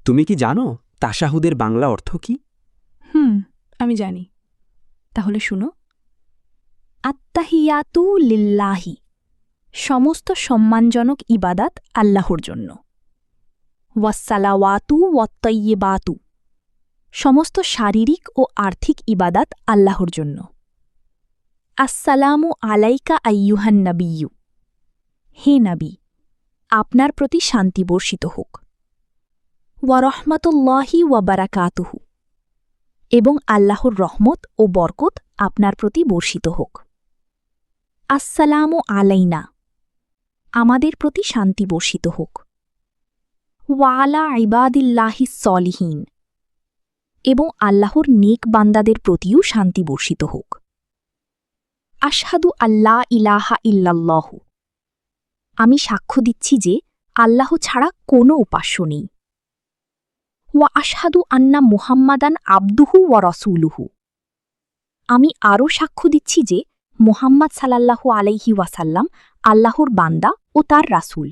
তুমি কি জানো তাশাহুদের বাংলা অর্থ কি? আমি জানি। তাহলে শুনো। আত্তাহিয়াতু লিল্লাহি, সমস্ত সম্মানজনক ইবাদাত আল্লাহর জন্য। ওয়াসসালাওয়াতু ওয়াত্তাইয়্যিবাতু, সমস্ত শারীরিক ও আর্থিক ইবাদাত আল্লাহর জন্য। আসসালামু আলাইকা আইয়ুহান নাবিয়্যু, হে নবী, আপনার প্রতি শান্তি বর্ষিত হোক। ওয়া রহমাতুল্লাহি ওয়া বারাকাতুহু, এবং আল্লাহর রহমত ও বরকত আপনার প্রতি বর্ষিত হোক। আসসালামু আলাইনা, আমাদের প্রতি শান্তি বর্ষিত হোক। ওয়ালা ইবাদিল্লাহিস সলিহিন, এবং আল্লাহর নেক বান্দাদের প্রতিও শান্তি বর্ষিত হোক। আশহাদু আল্লা ইলাহা ইল্লাল্লাহু, আমি সাক্ষ্য দিচ্ছি যে আল্লাহ ছাড়া কোনো উপাস্য নেই। ওয়া আশহাদু আন্না মুহাম্মাদান আবদুহু ওয়া রাসূলুহু, আমি আরও সাক্ষ্য দিচ্ছি যে মুহাম্মদ সাল্লাল্লাহু আলাইহি ওয়াসাল্লাম আল্লাহর বান্দা ও তার রাসূল।